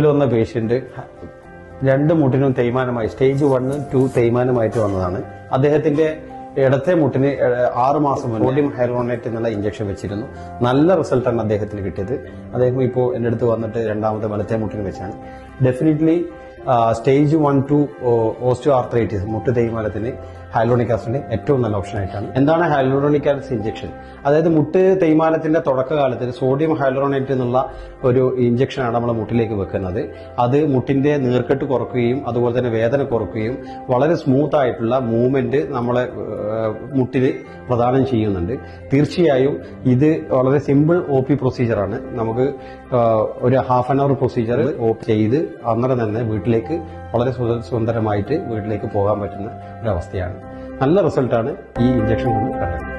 വന്ന patient 2 മുട്ടിനും തേയ്മാനമായി stage 1, 2 തേയ്മാനമായിട്ട് വന്നതാണ്. അദ്ദേഹത്തിന്റെ ഇടത്തെ മുട്ടിന് 6 മാസം മുന്നേ സോഡിയം ഹൈലൂറോണേറ്റ് എന്നുള്ള ഇഞ്ചക്ഷൻ വെച്ചിരുന്നു. നല്ല റിസൾട്ടാണ് അദ്ദേഹത്തിന് കിട്ടിയത്. അദ്ദേഹം ഇപ്പോൾ എന്റെ അടുത്ത് വന്നിട്ട് 2ാമത്തെ വലത്തെ മുട്ടിന് വെച്ചാണ്. ഡെഫിനറ്റ്ലി സ്റ്റേജ് 1, 2 ഓസ്റ്റിയോ ആർത്രൈറ്റിസ് മുട്ട് തേയ്മാനത്തിന് ഹൈലൂറോണിക് ആസിഡ് ഏറ്റവും നല്ല ഓപ്ഷൻ ആയിട്ടാണ്. എന്താണ് ഹൈലൂറോണിക് ആസിഡ് ഇഞ്ചക്ഷൻ? അതായത് മുട്ട് തേയ്മാനത്തിന്റെ തുടക്കകാലത്തിൽ സോഡിയം ഹൈലൂറോണേറ്റ് എന്നുള്ള ഒരു ഇഞ്ചക്ഷനാണ് നമ്മൾ മുട്ടിലേക്ക് വെക്കുന്നത്. അത് മുട്ടിന്റെ നീർക്കെട്ട് കുറയ്ക്കുകയും അതുപോലെ തന്നെ വേദന കുറയ്ക്കുകയും വളരെ സ്മൂത്ത് ആയിട്ടുള്ള മൂവ്മെന്റ് നമ്മളെ മുട്ടിന് പ്രദാനം ചെയ്യുന്നുണ്ട്. തീർച്ചയായും ഇത് വളരെ സിമ്പിൾ OP പ്രൊസീജിയറാണ്. നമുക്ക് ഒരു ഹാഫ് ആൻ അവർ പ്രൊസീജിയർ ചെയ്ത് അന്നേരം തന്നെ വീട്ടിലേക്ക് വളരെ സുന്ദരമായിട്ട് വീട്ടിലേക്ക് പോകാൻ പറ്റുന്ന ഒരവസ്ഥയാണ്. നല്ല റിസൾട്ടാണ് ഈ ഇഞ്ചക്ഷൻ കൊണ്ട് കണ്ടത്.